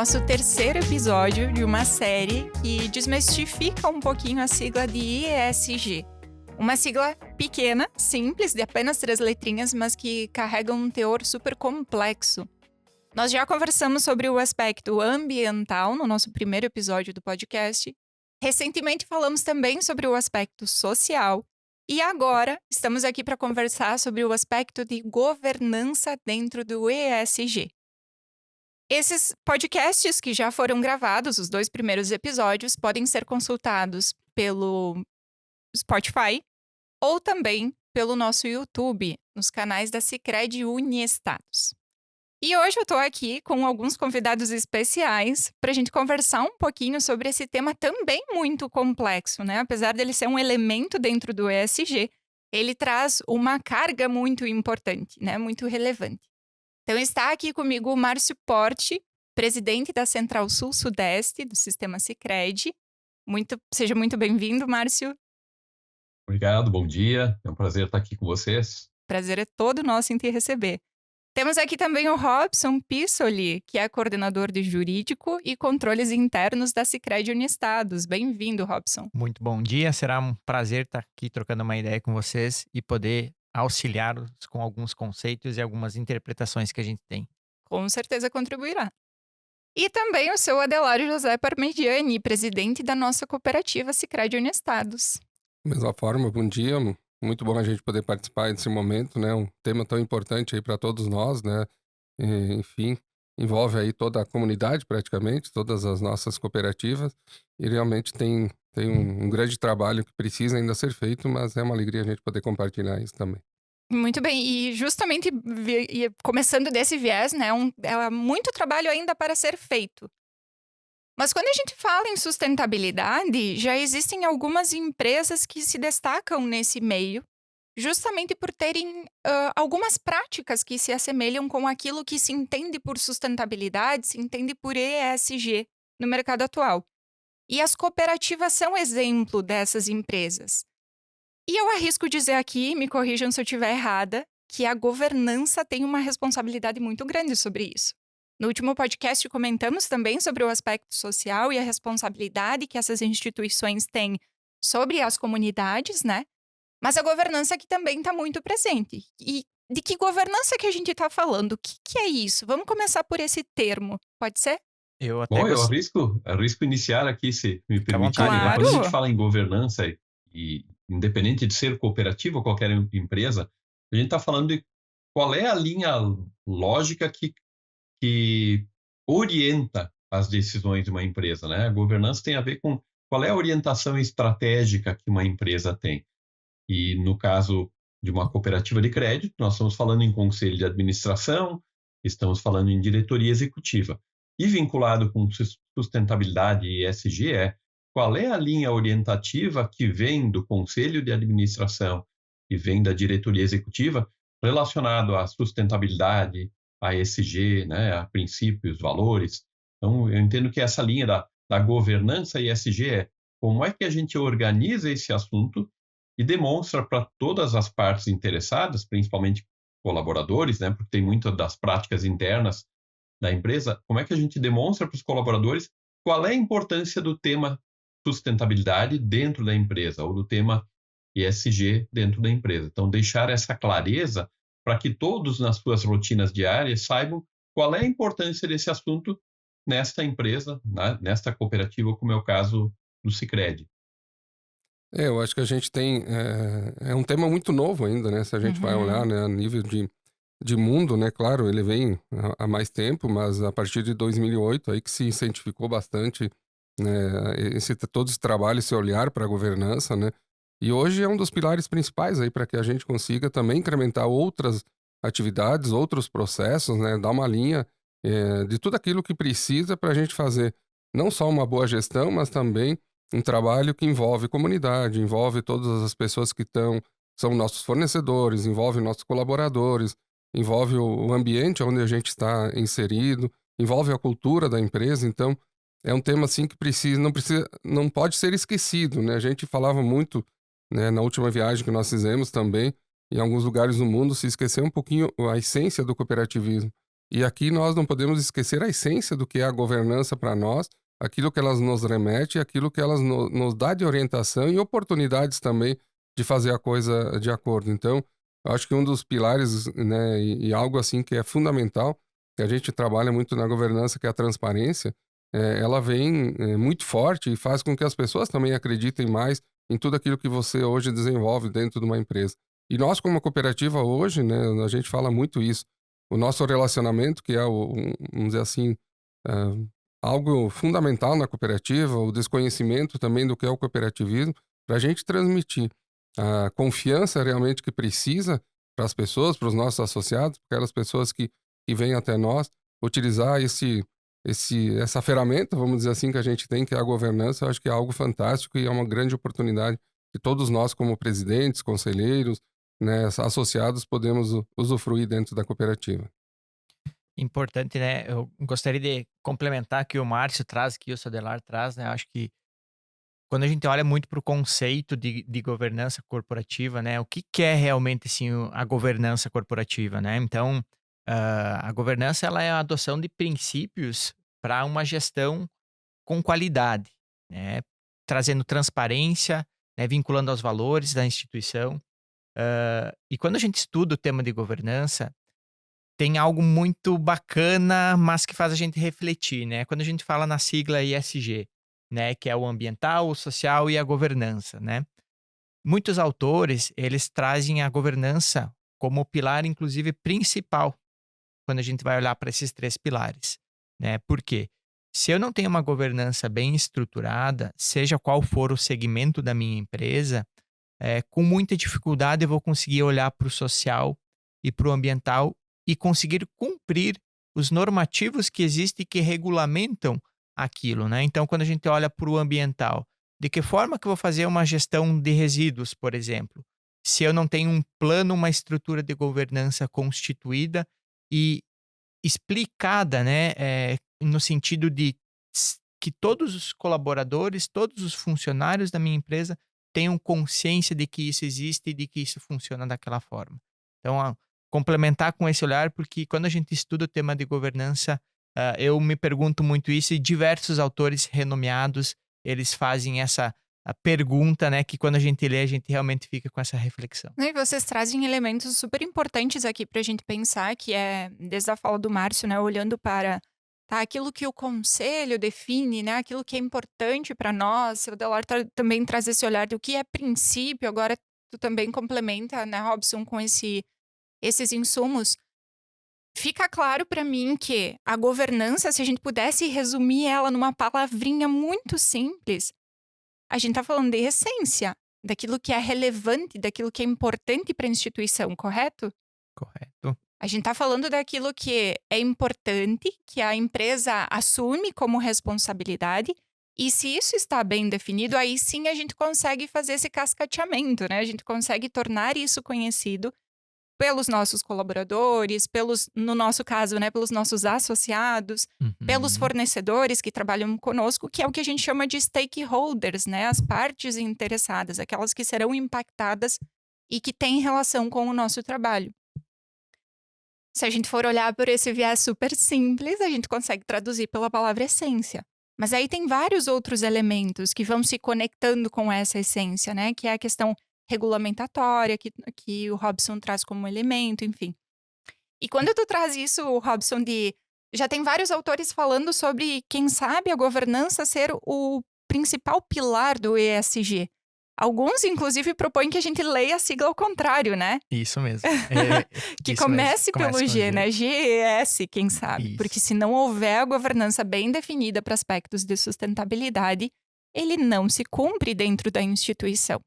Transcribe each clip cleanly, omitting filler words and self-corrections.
nosso terceiro episódio de uma série que desmistifica um pouquinho a sigla de ESG. Uma sigla pequena, simples, de apenas 3 letrinhas, mas que carrega um teor super complexo. Nós já conversamos sobre o aspecto ambiental no nosso primeiro episódio do podcast. Recentemente falamos também sobre o aspecto social. E agora estamos aqui para conversar sobre o aspecto de governança dentro do ESG. Esses podcasts que já foram gravados, os 2 primeiros episódios, podem ser consultados pelo Spotify ou também pelo nosso YouTube, nos canais da Sicredi Uniestados. E hoje eu estou aqui com alguns convidados especiais para a gente conversar um pouquinho sobre esse tema também muito complexo, né? Apesar dele ser um elemento dentro do ESG, ele traz uma carga muito importante, né? Muito relevante. Então está aqui comigo o Márcio Porte, presidente da Central Sul-Sudeste do Sistema Sicredi. Seja muito bem-vindo, Márcio. Obrigado, bom dia. É um prazer estar aqui com vocês. Prazer é todo nosso em te receber. Temos aqui também o Robson Pissoli, que é coordenador de Jurídico e Controles Internos da Sicredi Uniestados. Bem-vindo, Robson. Muito bom dia, será um prazer estar aqui trocando uma ideia com vocês e poder auxiliá-los com alguns conceitos e algumas interpretações que a gente tem. Com certeza contribuirá. E também o seu Adelário José Parmigiani, presidente da nossa cooperativa Sicredi Uniestados. Da mesma forma, bom dia. Muito bom a gente poder participar desse momento, né? Um tema tão importante aí para todos nós, né? Enfim, envolve aí toda a comunidade praticamente, todas as nossas cooperativas. E realmente tem um grande trabalho que precisa ainda ser feito, mas é uma alegria a gente poder compartilhar isso também. Muito bem, e justamente começando desse viés, né? É muito trabalho ainda para ser feito. Mas quando a gente fala em sustentabilidade, já existem algumas empresas que se destacam nesse meio, justamente por terem algumas práticas que se assemelham com aquilo que se entende por sustentabilidade, se entende por ESG no mercado atual. E as cooperativas são exemplo dessas empresas. E eu arrisco dizer aqui, me corrijam se eu estiver errada, que a governança tem uma responsabilidade muito grande sobre isso. No último podcast comentamos também sobre o aspecto social e a responsabilidade que essas instituições têm sobre as comunidades, né? Mas a governança aqui também está muito presente. E de que governança que a gente está falando? O que é isso? Vamos começar por esse termo, pode ser? Eu até Bom, eu arrisco iniciar aqui, se me Fica à permitir. vontade, Claro. Quando a gente fala em governança, e independente de ser cooperativa ou qualquer empresa, a gente está falando de qual é a linha lógica que orienta as decisões de uma empresa, né? A governança tem a ver com qual é a orientação estratégica que uma empresa tem. E no caso de uma cooperativa de crédito, nós estamos falando em conselho de administração, estamos falando em diretoria executiva. E vinculado com sustentabilidade e ESG qual é a linha orientativa que vem do conselho de administração e vem da diretoria executiva relacionado à sustentabilidade, a ESG, né, a princípios, valores. Então, eu entendo que essa linha da governança ESG como é que a gente organiza esse assunto e demonstra para todas as partes interessadas, principalmente colaboradores, né, porque tem muitas das práticas internas da empresa, como é que a gente demonstra para os colaboradores qual é a importância do tema sustentabilidade dentro da empresa ou do tema ESG dentro da empresa. Então, deixar essa clareza para que todos nas suas rotinas diárias saibam qual é a importância desse assunto nesta empresa, nesta cooperativa, como é o caso do Sicredi. Eu acho que a gente tem... É um tema muito novo ainda, né? Se a gente vai olhar, né, a nível de mundo, né? Claro, ele vem há mais tempo, mas a partir de 2008 aí que se cientificou bastante, né, todo esse trabalho, esse olhar para a governança, né? E hoje é um dos pilares principais aí para que a gente consiga também incrementar outras atividades, outros processos, né? Dar uma linha de tudo aquilo que precisa para a gente fazer não só uma boa gestão, mas também um trabalho que envolve comunidade, envolve todas as pessoas que são nossos fornecedores, envolve nossos colaboradores, envolve o ambiente onde a gente está inserido, envolve a cultura da empresa. Então, é um tema assim que não pode ser esquecido, né? A gente falava muito, né, na última viagem que nós fizemos também, em alguns lugares do mundo, se esqueceu um pouquinho a essência do cooperativismo. E aqui nós não podemos esquecer a essência do que é a governança para nós, aquilo que elas nos remete, aquilo que elas nos dá de orientação e oportunidades também de fazer a coisa de acordo. Então, eu acho que um dos pilares, né, e algo assim que é fundamental, que a gente trabalha muito na governança, que é a transparência, ela vem muito forte e faz com que as pessoas também acreditem mais em tudo aquilo que você hoje desenvolve dentro de uma empresa. E nós, como cooperativa hoje, né, a gente fala muito isso. O nosso relacionamento, que é, vamos dizer assim, algo fundamental na cooperativa, o desconhecimento também do que é o cooperativismo, para a gente transmitir a confiança realmente que precisa para as pessoas, para os nossos associados, para aquelas pessoas que vêm até nós, utilizar essa ferramenta, vamos dizer assim, que a gente tem, que é a governança. Eu acho que é algo fantástico e é uma grande oportunidade que todos nós, como presidentes, conselheiros, né, associados, podemos usufruir dentro da cooperativa. Importante, né? Eu gostaria de complementar que o Márcio traz, que o Sodelar traz, né? Eu acho que quando a gente olha muito para o conceito de governança corporativa, né? O que é realmente, assim, a governança corporativa, né? Então, a governança, ela é a adoção de princípios para uma gestão com qualidade, né? Trazendo transparência, né? Vinculando aos valores da instituição. E quando a gente estuda o tema de governança, tem algo muito bacana, mas que faz a gente refletir, né? Quando a gente fala na sigla ESG, né? Que é o ambiental, o social e a governança, né? Muitos autores, eles trazem a governança como o pilar, inclusive, principal, quando a gente vai olhar para esses 3 pilares, né? Por quê? Se eu não tenho uma governança bem estruturada, seja qual for o segmento da minha empresa, com muita dificuldade eu vou conseguir olhar para o social e para o ambiental e conseguir cumprir os normativos que existem e que regulamentam aquilo, né? Então, quando a gente olha para o ambiental, de que forma que eu vou fazer uma gestão de resíduos, por exemplo, se eu não tenho um plano, uma estrutura de governança constituída e explicada, né, no sentido de que todos os colaboradores, todos os funcionários da minha empresa tenham consciência de que isso existe e de que isso funciona daquela forma. Então, complementar com esse olhar, porque quando a gente estuda o tema de governança, eu me pergunto muito isso, e diversos autores renomeados, eles fazem essa pergunta, né, que quando a gente lê, a gente realmente fica com essa reflexão. E vocês trazem elementos super importantes aqui para a gente pensar, que é, desde a fala do Márcio, né, olhando para aquilo que o conselho define, né, aquilo que é importante para nós. O Delar também traz esse olhar do que é princípio. Agora tu também complementa, né, Robson, com esses insumos. Fica claro para mim que a governança, se a gente pudesse resumir ela numa palavrinha muito simples, a gente está falando de essência, daquilo que é relevante, daquilo que é importante para a instituição, correto? Correto. A gente está falando daquilo que é importante, que a empresa assume como responsabilidade, e se isso está bem definido, aí sim a gente consegue fazer esse cascateamento, né? A gente consegue tornar isso conhecido pelos nossos colaboradores, no nosso caso, né, pelos nossos associados, pelos fornecedores que trabalham conosco, que é o que a gente chama de stakeholders, né, as partes interessadas, aquelas que serão impactadas e que têm relação com o nosso trabalho. Se a gente for olhar por esse viés super simples, a gente consegue traduzir pela palavra essência. Mas aí tem vários outros elementos que vão se conectando com essa essência, né, que é a questão regulamentatória, que o Robson traz como elemento, enfim. E quando tu traz isso, Robson, já tem vários autores falando sobre, quem sabe, a governança ser o principal pilar do ESG. Alguns, inclusive, propõem que a gente leia a sigla ao contrário, né? Isso mesmo. Que isso comece mesmo. pelo G, né? GES, quem sabe? Isso. Porque se não houver a governança bem definida para aspectos de sustentabilidade, ele não se cumpre dentro da instituição.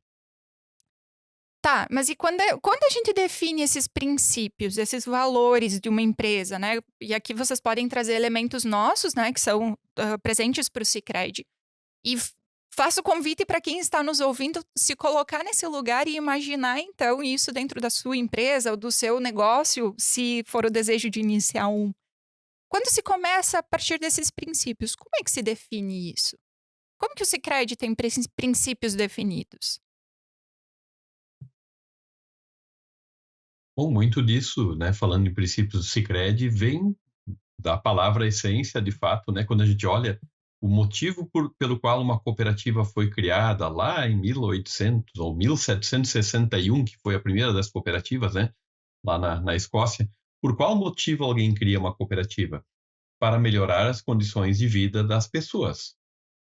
Tá, mas e quando a gente define esses princípios, esses valores de uma empresa, né? E aqui vocês podem trazer elementos nossos, né? Que são presentes para o Sicredi. E faço o convite para quem está nos ouvindo se colocar nesse lugar e imaginar, então, isso dentro da sua empresa ou do seu negócio, se for o desejo de iniciar um. Quando se começa a partir desses princípios, como é que se define isso? Como que o Sicredi tem princípios definidos? Bom, muito disso, né, falando em princípios do Sicredi, vem da palavra essência, de fato, né? Quando a gente olha o motivo pelo qual uma cooperativa foi criada lá em 1800 ou 1761, que foi a primeira das cooperativas, né? Lá na Escócia. Por qual motivo alguém cria uma cooperativa? Para melhorar as condições de vida das pessoas.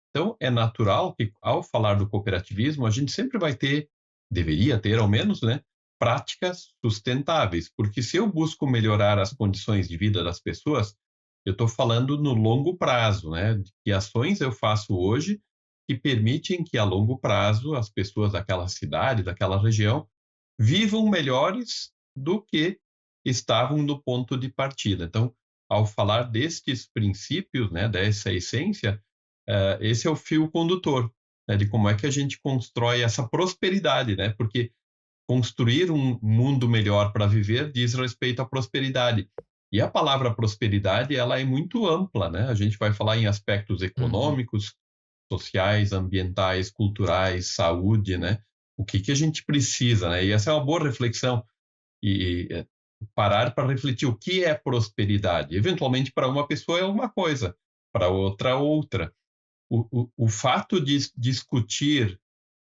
Então, é natural que, ao falar do cooperativismo, a gente sempre vai ter, deveria ter ao menos, né, práticas sustentáveis, porque se eu busco melhorar as condições de vida das pessoas, eu estou falando no longo prazo, né, de que ações eu faço hoje que permitem que, a longo prazo, as pessoas daquela cidade, daquela região, vivam melhores do que estavam no ponto de partida. Então, ao falar destes princípios, né, dessa essência, esse é o fio condutor, né, de como é que a gente constrói essa prosperidade, né? Porque construir um mundo melhor para viver diz respeito à prosperidade. E a palavra prosperidade, ela é muito ampla, né? A gente vai falar em aspectos econômicos, sociais, ambientais, culturais, saúde, né? O que a gente precisa, né? E essa é uma boa reflexão. E parar para refletir o que é prosperidade. Eventualmente, para uma pessoa é uma coisa, para outra, outra. O fato de discutir,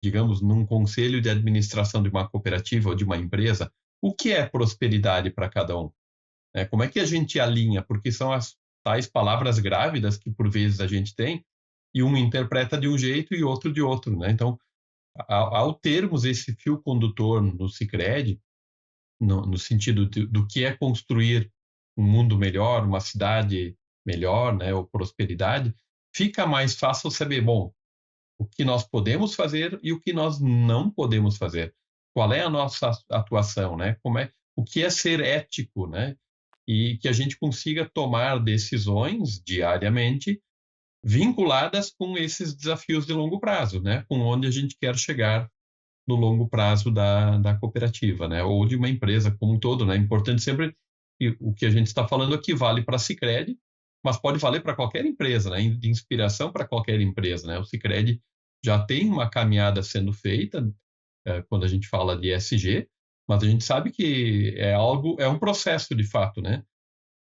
digamos, num conselho de administração de uma cooperativa ou de uma empresa, o que é prosperidade para cada um? Como é que a gente alinha? Porque são as tais palavras grávidas que, por vezes, a gente tem, e um interpreta de um jeito e outro de outro, né? Então, ao termos esse fio condutor no Sicredi, no sentido do que é construir um mundo melhor, uma cidade melhor, né, ou prosperidade, fica mais fácil saber, bom, o que nós podemos fazer e o que nós não podemos fazer. Qual é a nossa atuação, né? O que é ser ético, né? E que a gente consiga tomar decisões diariamente vinculadas com esses desafios de longo prazo, né? Com onde a gente quer chegar no longo prazo da cooperativa, né? Ou de uma empresa como um todo, né? É importante sempre que o que a gente está falando aqui vale para a Sicredi, mas pode valer para qualquer empresa, né? De inspiração para qualquer empresa, né? O Sicredi já tem uma caminhada sendo feita quando a gente fala de ESG, mas a gente sabe que é um processo de fato, né?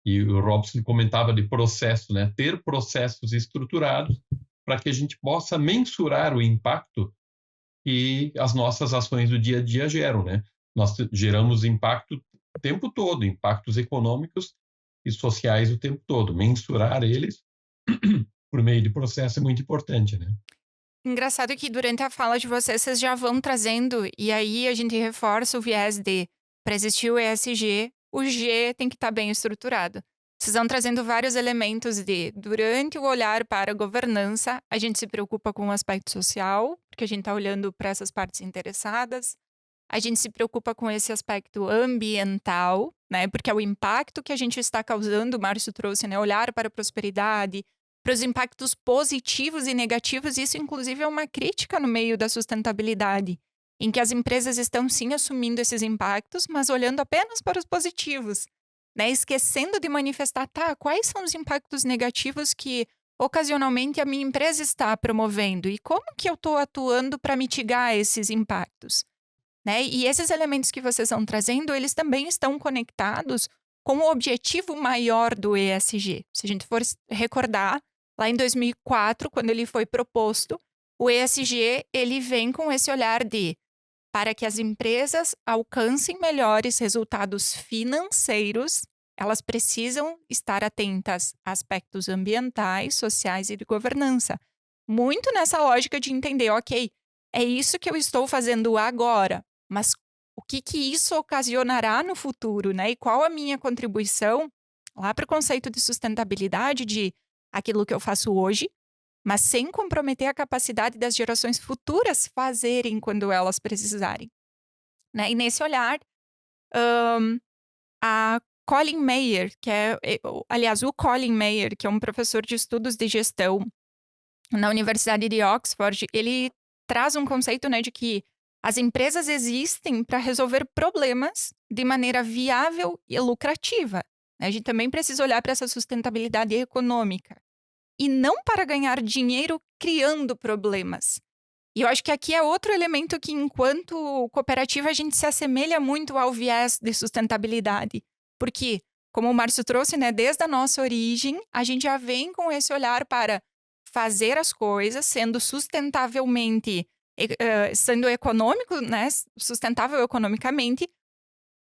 E o Robson comentava de processo, né? Ter processos estruturados para que a gente possa mensurar o impacto que as nossas ações do dia a dia geram, né? Nós geramos impacto o tempo todo, impactos econômicos e sociais o tempo todo. Mensurar eles por meio de processo é muito importante, né? Engraçado que durante a fala de vocês já vão trazendo, e aí a gente reforça o viés de, para existir o ESG, o G tem que estar bem estruturado. Vocês vão trazendo vários elementos de, durante o olhar para a governança, a gente se preocupa com o aspecto social, porque a gente está olhando para essas partes interessadas. A gente se preocupa com esse aspecto ambiental, né? Porque é o impacto que a gente está causando, o Márcio trouxe, né? Olhar para a prosperidade, para os impactos positivos e negativos. Isso, inclusive, é uma crítica no meio da sustentabilidade, em que as empresas estão, sim, assumindo esses impactos, mas olhando apenas para os positivos, né? Esquecendo de manifestar, quais são os impactos negativos que, ocasionalmente, a minha empresa está promovendo e como que eu estou atuando para mitigar esses impactos, né? E esses elementos que vocês estão trazendo, eles também estão conectados com o objetivo maior do ESG. Se a gente for recordar, lá em 2004, quando ele foi proposto, o ESG ele vem com esse olhar de para que as empresas alcancem melhores resultados financeiros, elas precisam estar atentas a aspectos ambientais, sociais e de governança. Muito nessa lógica de entender, ok, é isso que eu estou fazendo agora, mas o que isso ocasionará no futuro, né? E qual a minha contribuição lá para o conceito de sustentabilidade de aquilo que eu faço hoje, mas sem comprometer a capacidade das gerações futuras fazerem quando elas precisarem, né? E nesse olhar, a Colin Mayer, o Colin Mayer, que é um professor de estudos de gestão na Universidade de Oxford, ele traz um conceito, né, de que as empresas existem para resolver problemas de maneira viável e lucrativa. A gente também precisa olhar para essa sustentabilidade econômica e não para ganhar dinheiro criando problemas. E eu acho que aqui é outro elemento que, enquanto cooperativa, a gente se assemelha muito ao viés de sustentabilidade. Porque como o Márcio trouxe, né, desde a nossa origem, a gente já vem com esse olhar para fazer as coisas sendo sustentavelmente, sendo econômico, né, sustentável economicamente,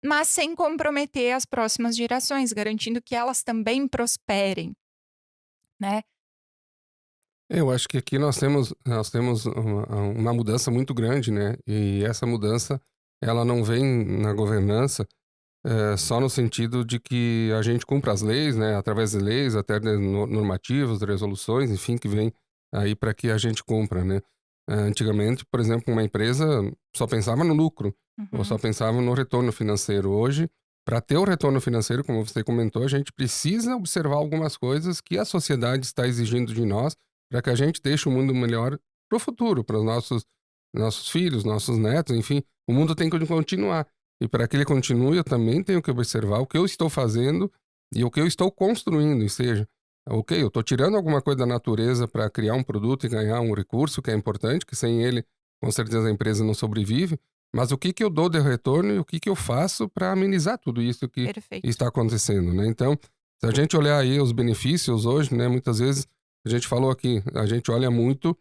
mas sem comprometer as próximas gerações, garantindo que elas também prosperem, né? Eu acho que aqui nós temos uma mudança muito grande, né? E essa mudança, ela não vem na governança só no sentido de que a gente cumpra as leis, né? Através de leis, até de normativas, de resoluções, enfim, que vem aí para que a gente cumpra, né? Antigamente, por exemplo, uma empresa só pensava no lucro ou só Uhum. pensava no retorno financeiro. Hoje, para ter o retorno financeiro, como você comentou, a gente precisa observar algumas coisas que a sociedade está exigindo de nós para que a gente deixe o mundo melhor para o futuro, para os nossos filhos, nossos netos, enfim. O mundo tem que continuar. E para que ele continue, eu também tenho que observar o que eu estou fazendo e o que eu estou construindo. Ou seja, ok, eu estou tirando alguma coisa da natureza para criar um produto e ganhar um recurso que é importante, que sem ele, com certeza, a empresa não sobrevive. Mas o que eu dou de retorno e o que eu faço para amenizar tudo isso que Perfeito. está acontecendo, né? Então, se a gente olhar aí os benefícios hoje, né? Muitas vezes, a gente falou aqui, a gente olha muito,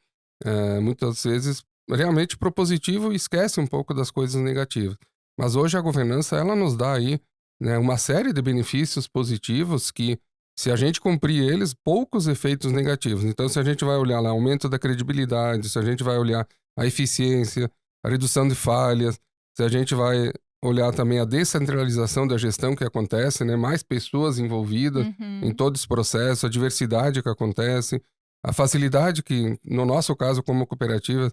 muitas vezes, realmente propositivo e esquece um pouco das coisas negativas. Mas hoje a governança, ela nos dá aí, né, uma série de benefícios positivos que, se a gente cumprir eles, poucos efeitos negativos. Então, se a gente vai olhar lá, aumento da credibilidade, se a gente vai olhar a eficiência, a redução de falhas, se a gente vai olhar também a descentralização da gestão que acontece, né, mais pessoas envolvidas em Uhum. todo esse processo, a diversidade que acontece, a facilidade que, no nosso caso, como cooperativa,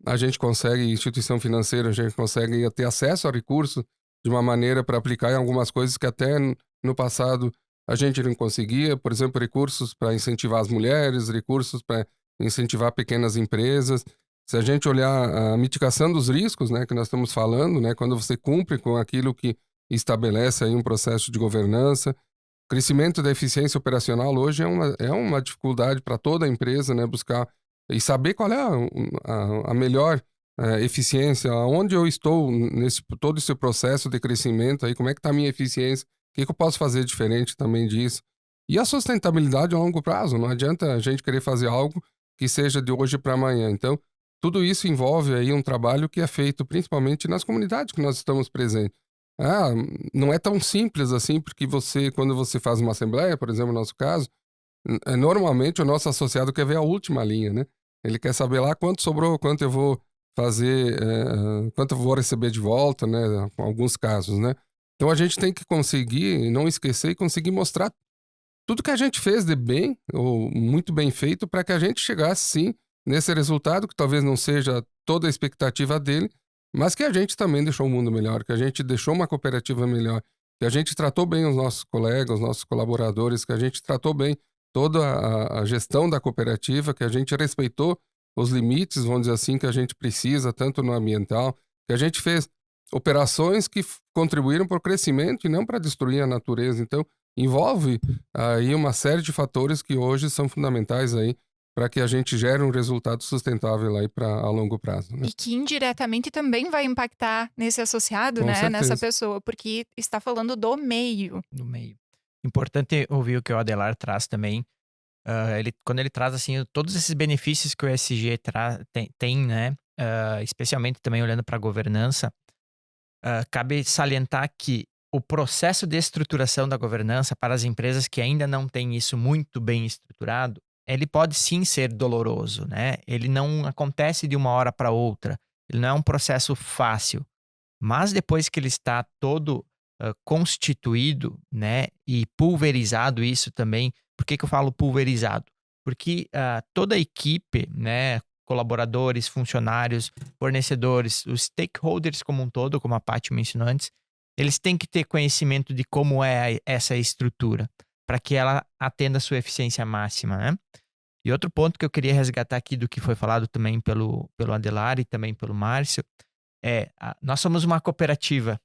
a gente consegue, instituição financeira, a gente consegue ter acesso a recursos de uma maneira para aplicar em algumas coisas que até no passado a gente não conseguia. Por exemplo, recursos para incentivar as mulheres, recursos para incentivar pequenas empresas. Se a gente olhar a mitigação dos riscos, né, que nós estamos falando, né, quando você cumpre com aquilo que estabelece aí um processo de governança, o crescimento da eficiência operacional hoje é uma dificuldade para toda a empresa, né, buscar e saber qual é a melhor eficiência, aonde eu estou nesse todo esse processo de crescimento, aí como é que está a minha eficiência, o que eu posso fazer diferente também disso. E a sustentabilidade a longo prazo, não adianta a gente querer fazer algo que seja de hoje para amanhã. Então, tudo isso envolve aí um trabalho que é feito principalmente nas comunidades que nós estamos presentes. Ah, não é tão simples assim, porque quando você faz uma assembleia, por exemplo, no nosso caso, normalmente o nosso associado quer ver a última linha, né? Ele quer saber lá quanto sobrou, quanto eu vou fazer, quanto eu vou receber de volta, né? Com alguns casos, né? Então a gente tem que conseguir não esquecer e conseguir mostrar tudo que a gente fez de bem, ou muito bem feito, para que a gente chegasse, sim, nesse resultado, que talvez não seja toda a expectativa dele, mas que a gente também deixou o mundo melhor, que a gente deixou uma cooperativa melhor, que a gente tratou bem os nossos colegas, os nossos colaboradores, que a gente tratou bem toda a gestão da cooperativa, que a gente respeitou os limites, vamos dizer assim, que a gente precisa, tanto no ambiental, que a gente fez operações que contribuíram para o crescimento e não para destruir a natureza. Então, envolve aí uma série de fatores que hoje são fundamentais aí para que a gente gere um resultado sustentável aí a longo prazo, né? E que indiretamente também vai impactar nesse associado, Com né? Nessa certeza. pessoa, porque está falando do meio. No meio. Importante ouvir o que o Adelar traz também. Quando ele traz assim todos esses benefícios que o ESG tem, né? Especialmente também olhando para a governança, cabe salientar que o processo de estruturação da governança para as empresas que ainda não têm isso muito bem estruturado, ele pode sim ser doloroso, né? Ele não acontece de uma hora para outra. Ele não é um processo fácil. Mas depois que ele está todo constituído, né, e pulverizado isso também. Por que eu falo pulverizado? Porque toda a equipe, né, colaboradores, funcionários, fornecedores, os stakeholders como um todo, como a Paty mencionou antes, eles têm que ter conhecimento de como é essa estrutura, para que ela atenda a sua eficiência máxima, né? E outro ponto que eu queria resgatar aqui do que foi falado também pelo Adelar e também pelo Márcio, nós somos uma cooperativa,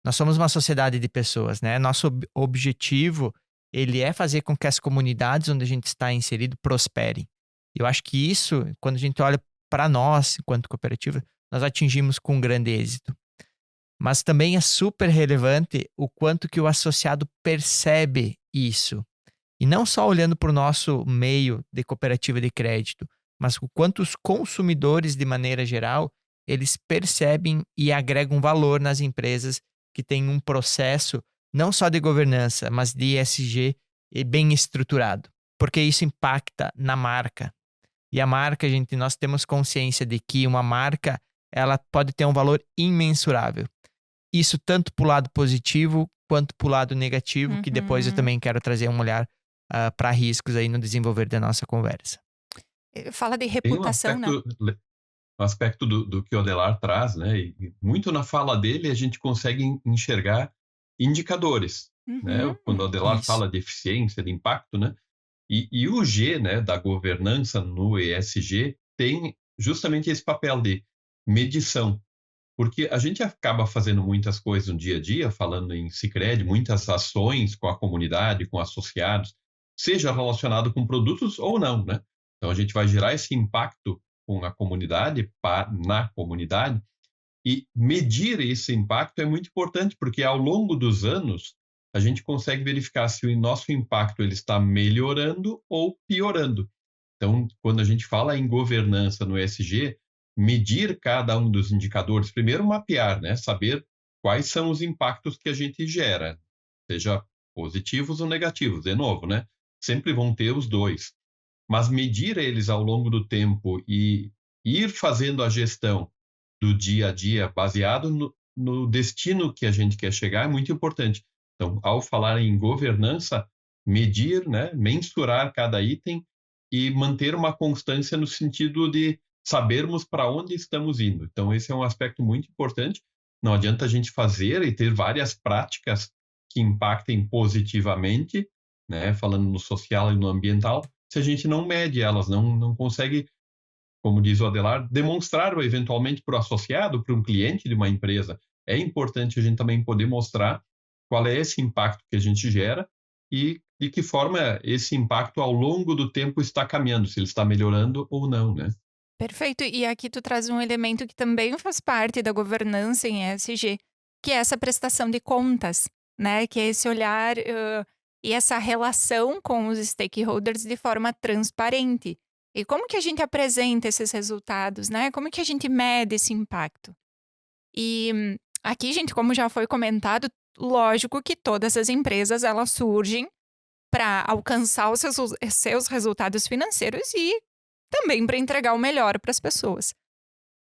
nós somos uma sociedade de pessoas, né? Nosso objetivo, ele é fazer com que as comunidades onde a gente está inserido prosperem. Eu acho que isso, quando a gente olha para nós, enquanto cooperativa, nós atingimos com grande êxito. Mas também é super relevante o quanto que o associado percebe isso. E não só olhando para o nosso meio de cooperativa de crédito, mas o quanto os consumidores, de maneira geral, eles percebem e agregam valor nas empresas que têm um processo não só de governança, mas de ESG bem estruturado. Porque isso impacta na marca. E a marca, gente, nós temos consciência de que uma marca, ela pode ter um valor imensurável. Isso tanto para o lado positivo quanto para o lado negativo, que depois eu também quero trazer um olhar para riscos aí no desenvolver da nossa conversa. Fala de Tem reputação, né? um aspecto do que o Adelar traz, né? E muito na fala dele a gente consegue enxergar indicadores, né? Quando o Adelar Isso. fala de eficiência, de impacto, né? E o G, né, da governança no ESG tem justamente esse papel de medição, porque a gente acaba fazendo muitas coisas no dia a dia, falando em Sicredi, muitas ações com a comunidade, com associados, seja relacionado com produtos ou não, né? Então a gente vai gerar esse impacto com a comunidade, na comunidade, e medir esse impacto é muito importante, porque ao longo dos anos a gente consegue verificar se o nosso impacto ele está melhorando ou piorando. Então, quando a gente fala em governança no ESG, medir cada um dos indicadores, primeiro mapear, né? Saber quais são os impactos que a gente gera, seja positivos ou negativos, de novo, né? Sempre vão ter os dois. Mas medir eles ao longo do tempo e ir fazendo a gestão do dia a dia baseado no destino que a gente quer chegar é muito importante. Então, ao falar em governança, medir, né, mensurar cada item e manter uma constância no sentido de sabermos para onde estamos indo. Então, esse é um aspecto muito importante. Não adianta a gente fazer e ter várias práticas que impactem positivamente, né, falando no social e no ambiental, se a gente não mede elas, não consegue, como diz o Adelar, demonstrar eventualmente para o associado, para um cliente de uma empresa. É importante a gente também poder mostrar qual é esse impacto que a gente gera e de que forma esse impacto ao longo do tempo está caminhando, se ele está melhorando ou não, né? Perfeito. E aqui tu traz um elemento que também faz parte da governança em ESG, que é essa prestação de contas, né? Que é esse olhar e essa relação com os stakeholders de forma transparente. E como que a gente apresenta esses resultados, né? Como que a gente mede esse impacto? E aqui, gente, como já foi comentado, lógico que todas as empresas elas surgem para alcançar os seus resultados financeiros e também para entregar o melhor para as pessoas.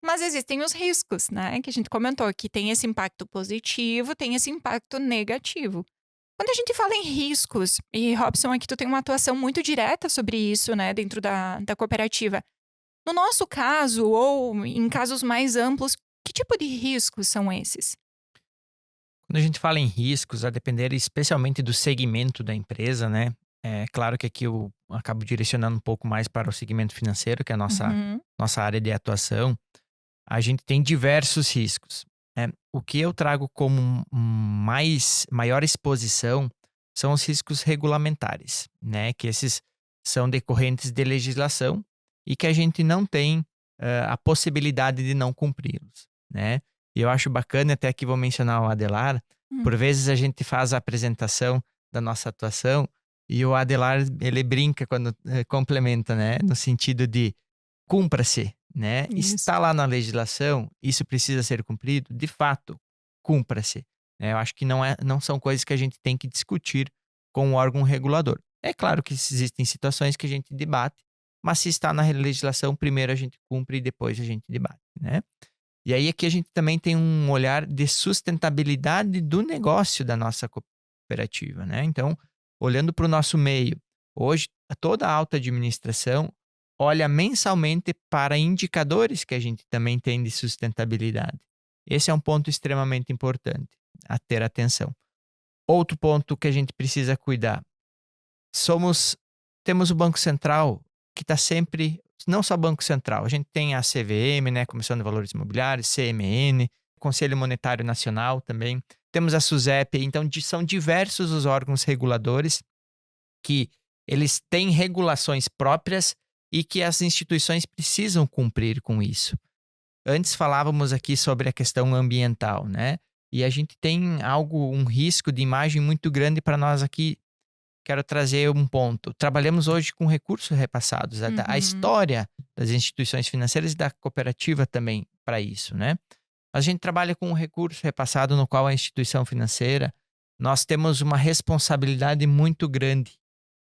Mas existem os riscos, né? Que a gente comentou, que tem esse impacto positivo, tem esse impacto negativo. Quando a gente fala em riscos, e Robson, aqui tu tem uma atuação muito direta sobre isso, né? Dentro da cooperativa. No nosso caso, ou em casos mais amplos, que tipo de riscos são esses? Quando a gente fala em riscos, a depender especialmente do segmento da empresa, né? É claro que aqui eu acabo direcionando um pouco mais para o segmento financeiro, que é a nossa área de atuação. A gente tem diversos riscos, né? O que eu trago como maior exposição são os riscos regulamentares, né? Que esses são decorrentes de legislação e que a gente não tem a possibilidade de não cumpri-los, né? E eu acho bacana, até aqui vou mencionar o Adelar, por vezes a gente faz a apresentação da nossa atuação e o Adelar, ele brinca quando complementa, né? No sentido de cumpra-se, né? Isso. Está lá na legislação, isso precisa ser cumprido, de fato, cumpra-se. Né? Eu acho que não são coisas que a gente tem que discutir com o órgão regulador. É claro que existem situações que a gente debate, mas se está na legislação, primeiro a gente cumpre e depois a gente debate, né? E aí aqui a gente também tem um olhar de sustentabilidade do negócio da nossa cooperativa, né? Então, olhando para o nosso meio, hoje toda a alta administração olha mensalmente para indicadores que a gente também tem de sustentabilidade. Esse é um ponto extremamente importante a ter atenção. Outro ponto que a gente precisa cuidar. Temos o Banco Central, que está sempre, não só Banco Central, a gente tem a CVM, né, Comissão de Valores Imobiliários, CMN, Conselho Monetário Nacional também, temos a SUSEP, então são diversos os órgãos reguladores que eles têm regulações próprias e que as instituições precisam cumprir com isso. Antes falávamos aqui sobre a questão ambiental, né? E a gente tem um risco de imagem muito grande para nós aqui. Quero trazer um ponto. Trabalhamos hoje com recursos repassados. A história das instituições financeiras e da cooperativa também para isso, né? A gente trabalha com um recurso repassado no qual a instituição financeira, nós temos uma responsabilidade muito grande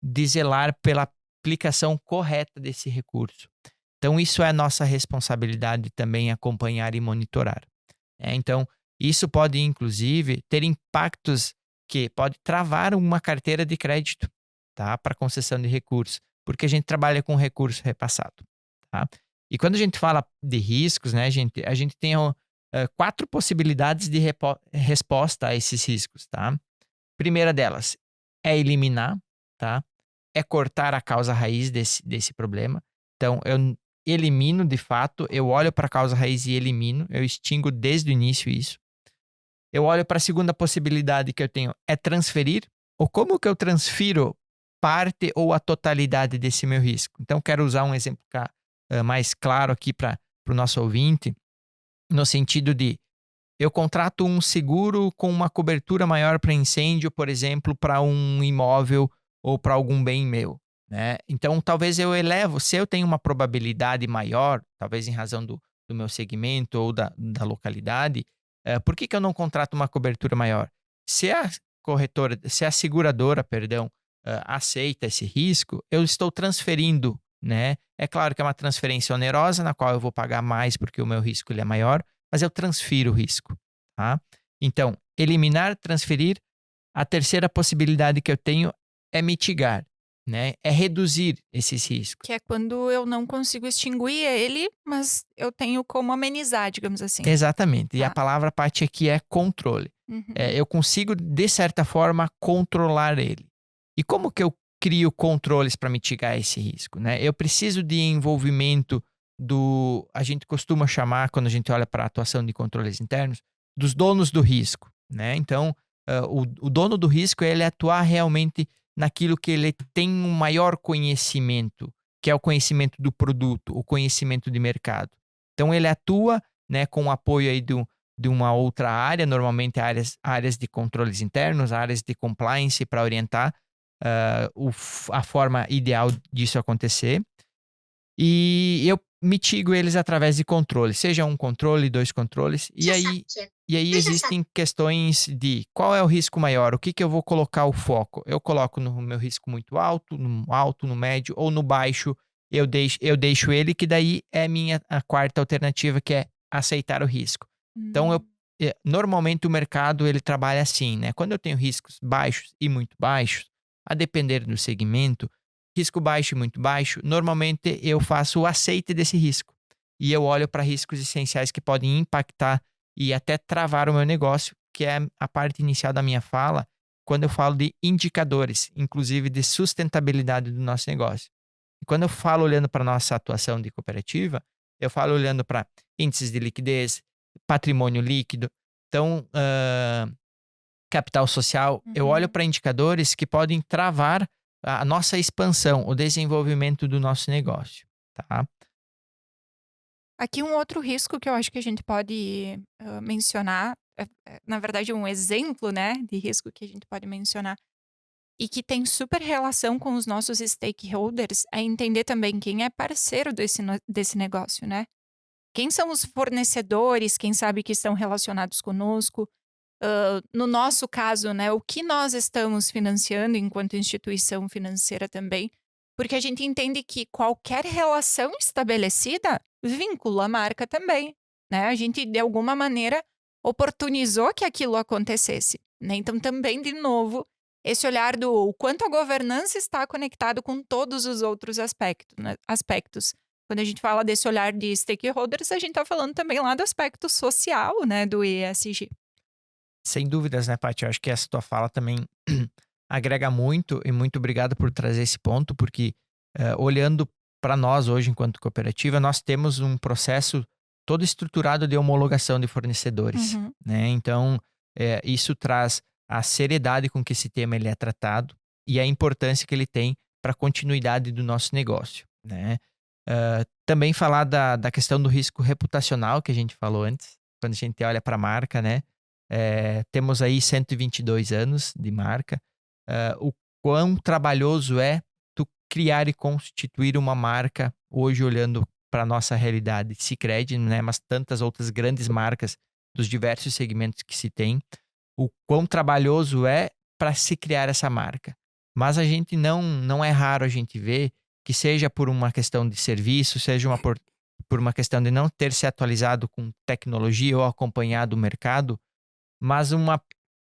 de zelar pela aplicação correta desse recurso. Então, isso é nossa responsabilidade também acompanhar e monitorar. Então, isso pode, inclusive, ter impactos que pode travar uma carteira de crédito, tá? Para concessão de recursos, porque a gente trabalha com recurso repassado, tá? E quando a gente fala de riscos, né, a gente tem 4 possibilidades de resposta a esses riscos, tá? Primeira delas é eliminar, tá? É cortar a causa raiz desse problema. Então, eu elimino de fato, eu olho para a causa raiz e elimino, eu extingo desde o início isso. Eu olho para a segunda possibilidade que eu tenho, é transferir, ou como que eu transfiro parte ou a totalidade desse meu risco. Então, quero usar um exemplo mais claro aqui para o nosso ouvinte, no sentido de, eu contrato um seguro com uma cobertura maior para incêndio, por exemplo, para um imóvel ou para algum bem meu, né? Então, talvez eu elevo, se eu tenho uma probabilidade maior, talvez em razão do meu segmento ou da localidade, por que eu não contrato uma cobertura maior? Se a seguradora, aceita esse risco, eu estou transferindo, né? É claro que é uma transferência onerosa, na qual eu vou pagar mais porque o meu risco ele é maior, mas eu transfiro o risco, tá? Então, eliminar, transferir. A terceira possibilidade que eu tenho é mitigar, né? É reduzir esses riscos. Que é quando eu não consigo extinguir ele, mas eu tenho como amenizar, digamos assim. Exatamente. E a palavra, Paty, aqui é controle. Eu consigo, de certa forma, controlar ele. E como que eu crio controles para mitigar esse risco, né? Eu preciso de envolvimento a gente costuma chamar, quando a gente olha para a atuação de controles internos, dos donos do risco, né? Então, o dono do risco, ele atuar realmente naquilo que ele tem um maior conhecimento, que é o conhecimento do produto, o conhecimento de mercado. Então, ele atua, né, com o apoio aí de uma outra área, normalmente áreas de controles internos, áreas de compliance, para orientar a forma ideal disso acontecer. E eu mitigo eles através de controles, seja um controle, 2 controles. E aí existem questões de qual é o risco maior, o que eu vou colocar o foco. Eu coloco no meu risco muito alto, no médio ou no baixo. Eu deixo ele, que daí é a quarta alternativa, que é aceitar o risco. Então, normalmente o mercado ele trabalha assim, né? Quando eu tenho riscos baixos e muito baixos, a depender do segmento, risco baixo e muito baixo, normalmente eu faço o aceite desse risco. E eu olho para riscos essenciais que podem impactar e até travar o meu negócio, que é a parte inicial da minha fala, quando eu falo de indicadores, inclusive de sustentabilidade do nosso negócio. E quando eu falo olhando para a nossa atuação de cooperativa, eu falo olhando para índices de liquidez, patrimônio líquido, então, capital social. Eu olho para indicadores que podem travar a nossa expansão, o desenvolvimento do nosso negócio, tá? Aqui um outro risco que eu acho que a gente pode mencionar, na verdade um exemplo, né, de risco que a gente pode mencionar, e que tem super relação com os nossos stakeholders, é entender também quem é parceiro desse negócio, né? Quem são os fornecedores, quem sabe que estão relacionados conosco. No nosso caso, né, o que nós estamos financiando enquanto instituição financeira também, porque a gente entende que qualquer relação estabelecida vincula a marca também, né? A gente, de alguma maneira, oportunizou que aquilo acontecesse, né? Então, também, de novo, esse olhar do quanto a governança está conectado com todos os outros aspectos. Quando a gente fala desse olhar de stakeholders, a gente está falando também lá do aspecto social, né, do ESG. Sem dúvidas, né, Paty? Eu acho que essa tua fala também agrega muito, e muito obrigado por trazer esse ponto, porque olhando para nós hoje enquanto cooperativa, nós temos um processo todo estruturado de homologação de fornecedores, né? Então, isso traz a seriedade com que esse tema ele é tratado e a importância que ele tem para a continuidade do nosso negócio, né? Também falar da questão do risco reputacional que a gente falou antes, quando a gente olha para a marca, né? Temos aí 122 anos de marca. O quão trabalhoso é tu criar e constituir uma marca hoje olhando para a nossa realidade, Sicredi, né, mas tantas outras grandes marcas dos diversos segmentos que se tem, o quão trabalhoso é para se criar essa marca. Mas a gente não é raro a gente ver que seja por uma questão de serviço, seja por uma questão de não ter se atualizado com tecnologia ou acompanhado o mercado, mas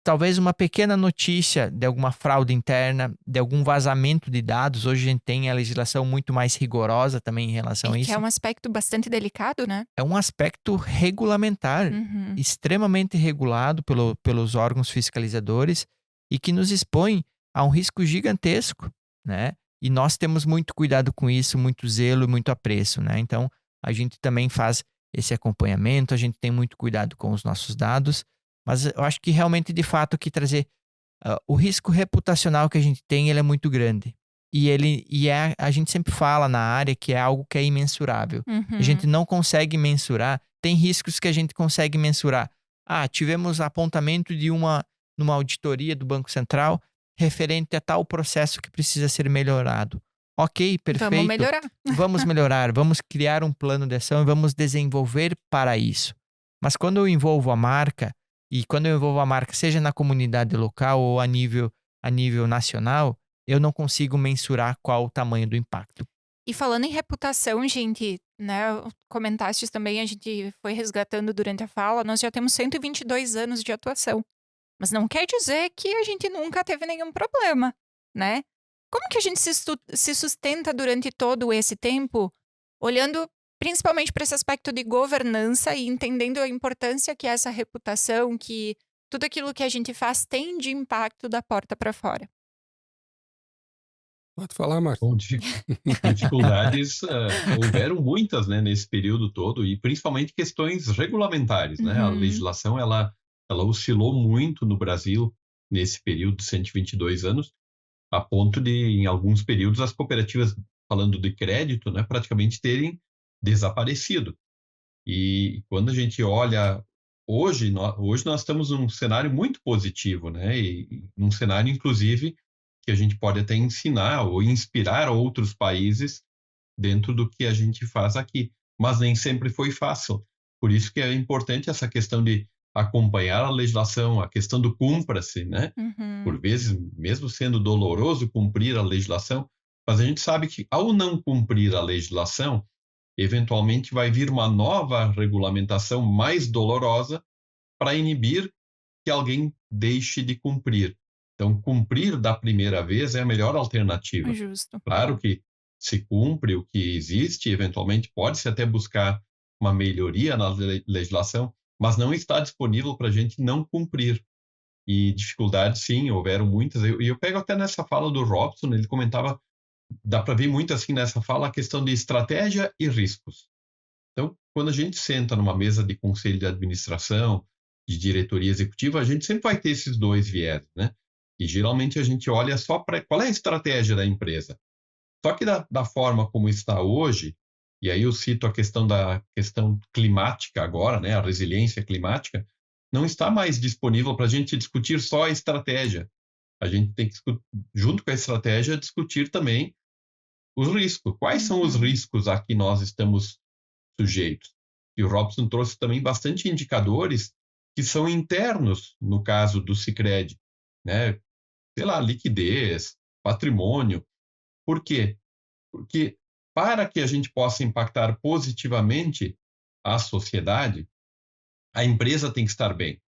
talvez uma pequena notícia de alguma fraude interna, de algum vazamento de dados. Hoje a gente tem a legislação muito mais rigorosa também em relação a E isso. que é um aspecto bastante delicado, né? É um aspecto regulamentar, Uhum. extremamente regulado pelos órgãos fiscalizadores e que nos expõe a um risco gigantesco, né? E nós temos muito cuidado com isso, muito zelo, muito apreço, né? Então, a gente também faz esse acompanhamento, a gente tem muito cuidado com os nossos dados, mas eu acho que realmente, de fato, que trazer o risco reputacional que a gente tem, ele é muito grande. A gente sempre fala na área que é algo que é imensurável. A gente Uhum. não consegue mensurar. Tem riscos que a gente consegue mensurar. Tivemos apontamento numa auditoria do Banco Central referente a tal processo que precisa ser melhorado. Ok, Vamos perfeito. melhorar. Vamos melhorar, vamos criar um plano de ação e vamos desenvolver para isso. Mas quando eu envolvo a marca, e quando eu envolvo a marca, seja na comunidade local ou a nível nacional, eu não consigo mensurar qual o tamanho do impacto. E falando em reputação, gente, né, comentaste também, a gente foi resgatando durante a fala, nós já temos 122 anos de atuação. Mas não quer dizer que a gente nunca teve nenhum problema, né? Como que a gente se sustenta durante todo esse tempo, olhando principalmente para esse aspecto de governança e entendendo a importância que é essa reputação, que tudo aquilo que a gente faz tem de impacto da porta para fora? Pode falar, Márcio. Bom, dificuldades houveram muitas, né, nesse período todo, e principalmente questões regulamentares, né? A Uhum. legislação, ela oscilou muito no Brasil nesse período de 122 anos, a ponto de, em alguns períodos, as cooperativas, falando de crédito, né, praticamente terem desaparecido. E quando a gente olha hoje nós estamos num cenário muito positivo, né? E num cenário, inclusive, que a gente pode até ensinar ou inspirar outros países dentro do que a gente faz aqui. Mas nem sempre foi fácil. Por isso que é importante essa questão de acompanhar a legislação, a questão do cumpra-se, né? Uhum. Por vezes, mesmo sendo doloroso cumprir a legislação, mas a gente sabe que ao não cumprir a legislação, eventualmente vai vir uma nova regulamentação mais dolorosa para inibir que alguém deixe de cumprir. Então, cumprir da primeira vez é a melhor alternativa. Justo. Claro que se cumpre o que existe, eventualmente pode-se até buscar uma melhoria na legislação, mas não está disponível para a gente não cumprir. E dificuldades, sim, houveram muitas. E eu pego até nessa fala do Robson, ele comentava, dá para ver muito assim nessa fala, a questão de estratégia e riscos. Então, quando a gente senta numa mesa de conselho de administração, de diretoria executiva, a gente sempre vai ter esses dois viés, né? E geralmente a gente olha só para qual é a estratégia da empresa. Só que da forma como está hoje, e aí eu cito a questão da questão climática agora, né? A resiliência climática, não está mais disponível para a gente discutir só a estratégia. A gente tem que, junto com a estratégia, discutir também os riscos. Quais são os riscos a que nós estamos sujeitos? E o Robson trouxe também bastante indicadores que são internos no caso do Sicredi, né? Sei lá, liquidez, patrimônio. Por quê? Porque para que a gente possa impactar positivamente a sociedade, a empresa tem que estar bem.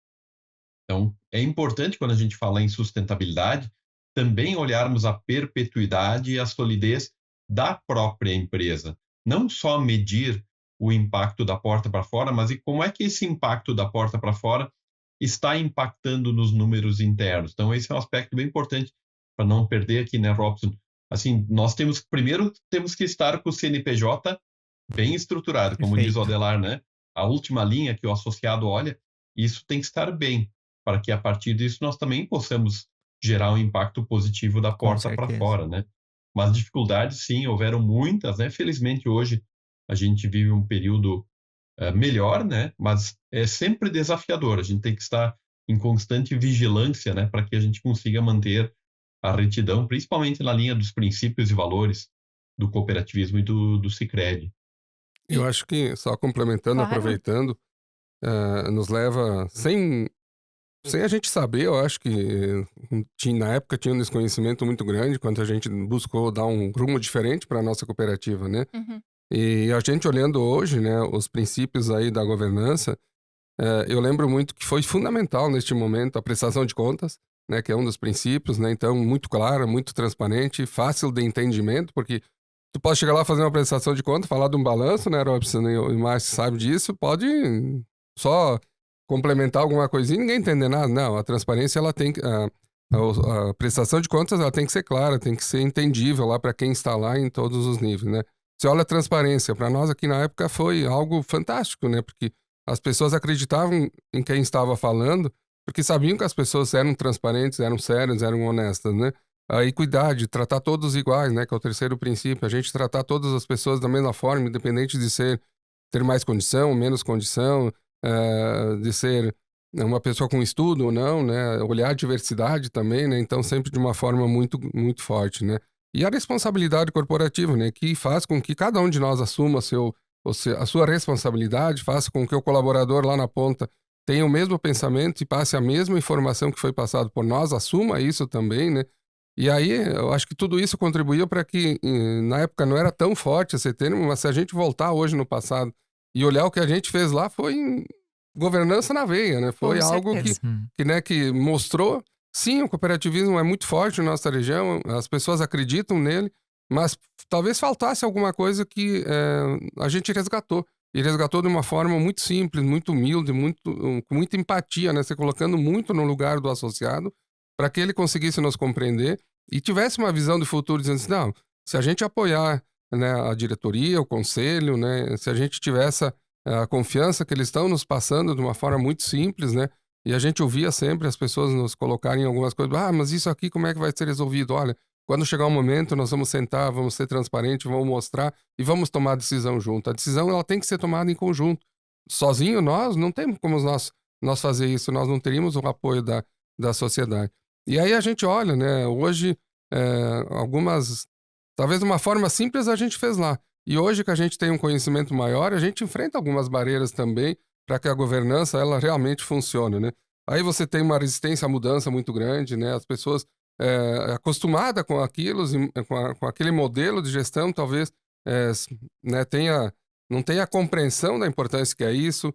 Então, é importante, quando a gente fala em sustentabilidade, também olharmos a perpetuidade e a solidez da própria empresa. Não só medir o impacto da porta para fora, mas e como é que esse impacto da porta para fora está impactando nos números internos. Então, esse é um aspecto bem importante para não perder aqui, né, Robson? Assim, primeiro temos que estar com o CNPJ bem estruturado, como diz o Perfeito. Adelar, né? A última linha que o associado olha, isso tem que estar bem, para que a partir disso nós também possamos gerar um impacto positivo da Com porta para certeza. fora, né? Mas dificuldades, sim, houveram muitas, né? Felizmente, hoje a gente vive um período melhor, né? Mas é sempre desafiador. A gente tem que estar em constante vigilância, né, para que a gente consiga manter a retidão, principalmente na linha dos princípios e valores do cooperativismo e do Sicredi. Eu acho que, só complementando, Claro. aproveitando, nos leva, sem a gente saber, eu acho que na época tinha um desconhecimento muito grande quando a gente buscou dar um rumo diferente para a nossa cooperativa, né? Uhum. E a gente olhando hoje, né, os princípios aí da governança, eu lembro muito que foi fundamental neste momento a prestação de contas, né, que é um dos princípios, né? Então, muito clara, muito transparente, fácil de entendimento, porque tu pode chegar lá fazer uma prestação de contas, falar de um balanço, né, Robson? E o Márcio sabe disso, pode só complementar alguma coisinha e ninguém entender nada. Não, a transparência, ela tem que. A prestação de contas, ela tem que ser clara, tem que ser entendível lá para quem está lá em todos os níveis, né? Você olha a transparência, para nós aqui na época foi algo fantástico, né? Porque as pessoas acreditavam em quem estava falando, porque sabiam que as pessoas eram transparentes, eram sérias, eram honestas, né? A equidade, tratar todos iguais, né? Que é o terceiro princípio. A gente tratar todas as pessoas da mesma forma, independente de ter mais condição, menos condição, de ser uma pessoa com estudo ou não, né? Olhar a diversidade também, né? Então, sempre de uma forma muito, muito forte, né? E a responsabilidade corporativa, né? Que faz com que cada um de nós assuma a sua responsabilidade, faça com que o colaborador lá na ponta tenha o mesmo pensamento e passe a mesma informação que foi passada por nós, assuma isso também, né? E aí, eu acho que tudo isso contribuiu para que, na época, não era tão forte esse termo, mas se a gente voltar hoje no passado e olhar o que a gente fez lá, foi governança na veia, né? Foi Com algo certeza. que mostrou, sim, o cooperativismo é muito forte na nossa região, as pessoas acreditam nele, mas talvez faltasse alguma coisa que a gente resgatou. E resgatou de uma forma muito simples, muito humilde, com muita empatia, né? Se colocando muito no lugar do associado, para que ele conseguisse nos compreender e tivesse uma visão de futuro, dizendo assim, não, se a gente apoiar, né, a diretoria, o conselho, né, se a gente tiver a confiança que eles estão nos passando de uma forma muito simples, né, e a gente ouvia sempre as pessoas nos colocarem algumas coisas, mas isso aqui como é que vai ser resolvido? Olha, quando chegar o momento, nós vamos sentar, vamos ser transparentes, vamos mostrar e vamos tomar a decisão junto. A decisão, ela tem que ser tomada em conjunto. Sozinho, nós não temos como nós fazer isso, nós não teríamos o apoio da sociedade. E aí a gente olha, né, hoje, talvez de uma forma simples a gente fez lá. E hoje que a gente tem um conhecimento maior, a gente enfrenta algumas barreiras também para que a governança, ela realmente funcione, né? Aí você tem uma resistência à mudança muito grande, né? As pessoas acostumadas com aquilo, com aquele modelo de gestão, talvez né, não tenha a compreensão da importância que é isso.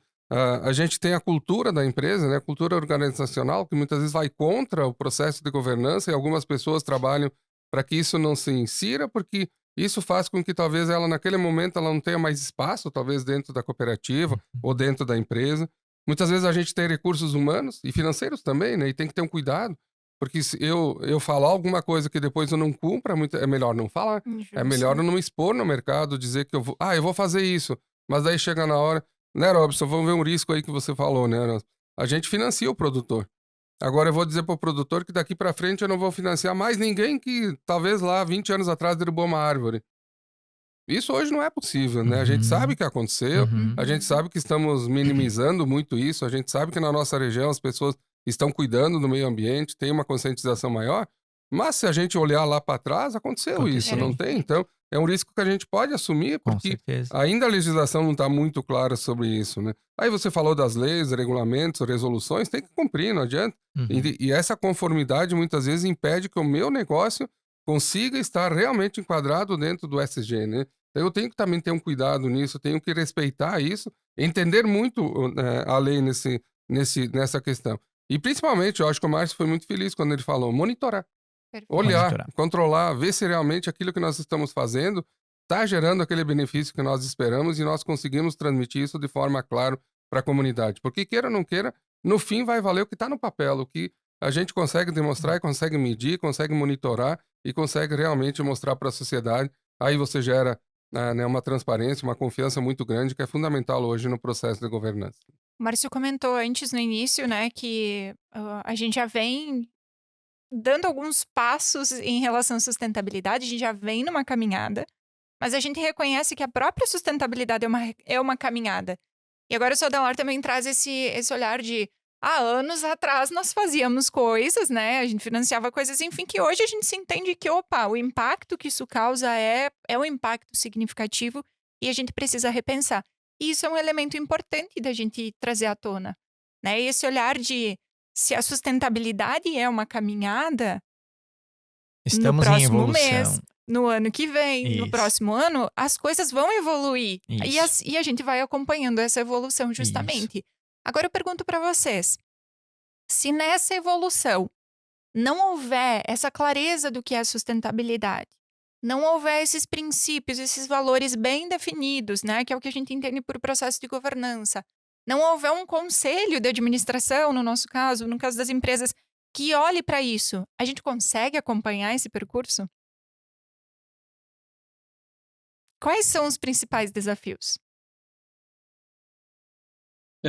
A gente tem a cultura da empresa, né, a cultura organizacional, que muitas vezes vai contra o processo de governança e algumas pessoas trabalham para que isso não se insira, porque isso faz com que talvez ela, naquele momento, ela não tenha mais espaço, talvez dentro da cooperativa ou dentro da empresa. Muitas vezes a gente tem recursos humanos e financeiros também, né, e tem que ter um cuidado, porque se eu falar alguma coisa que depois eu não cumpra, é melhor não falar. É melhor eu não expor no mercado, dizer que eu vou fazer isso, mas daí chega na hora, né, Robson, vamos ver um risco aí que você falou, né? A gente financia o produtor. Agora eu vou dizer para o produtor que daqui para frente eu não vou financiar mais ninguém que talvez lá 20 anos atrás derrubou uma árvore. Isso hoje não é possível, né? A gente sabe que aconteceu, a gente sabe que estamos minimizando muito isso, a gente sabe que na nossa região as pessoas estão cuidando do meio ambiente, tem uma conscientização maior, mas se a gente olhar lá para trás, aconteceu isso, não tem? Então, é um risco que a gente pode assumir, Com porque certeza. ainda a legislação não está muito clara sobre isso, né? Aí você falou das leis, regulamentos, resoluções, tem que cumprir, não adianta. E essa conformidade muitas vezes impede que o meu negócio consiga estar realmente enquadrado dentro do SG, né? Então eu tenho que também ter um cuidado nisso, eu tenho que respeitar isso, entender muito a lei nessa questão. E principalmente, eu acho que o Márcio foi muito feliz quando ele falou, monitorar. Perfeito. Olhar, Monitorar. controlar, ver se realmente aquilo que nós estamos fazendo está gerando aquele benefício que nós esperamos e nós conseguimos transmitir isso de forma clara para a comunidade. Porque queira ou não queira, no fim vai valer o que está no papel, o que a gente consegue demonstrar e consegue medir, consegue monitorar e consegue realmente mostrar para a sociedade. Aí você gera né, uma transparência, uma confiança muito grande que é fundamental hoje no processo de governança. O Márcio comentou antes no início, né, que a gente já vem dando alguns passos em relação à sustentabilidade, a gente já vem numa caminhada, mas a gente reconhece que a própria sustentabilidade é uma caminhada. E agora o Sodelar também traz esse olhar de há anos atrás nós fazíamos coisas, né? A gente financiava coisas, enfim, que hoje a gente se entende que, opa, o impacto que isso causa é um impacto significativo e a gente precisa repensar. E isso é um elemento importante da gente trazer à tona, né? E esse olhar de se a sustentabilidade é uma caminhada, no Estamos em próximo evolução. mês, no ano que vem, no Isso. próximo ano, as coisas vão evoluir. Isso. E a gente vai acompanhando essa evolução Isso. justamente. Agora eu pergunto para vocês, se nessa evolução não houver essa clareza do que é sustentabilidade, não houver esses princípios, esses valores bem definidos, né, que é o que a gente entende por processo de governança, não houver um conselho de administração, no nosso caso, no caso das empresas, que olhe para isso, a gente consegue acompanhar esse percurso? Quais são os principais desafios?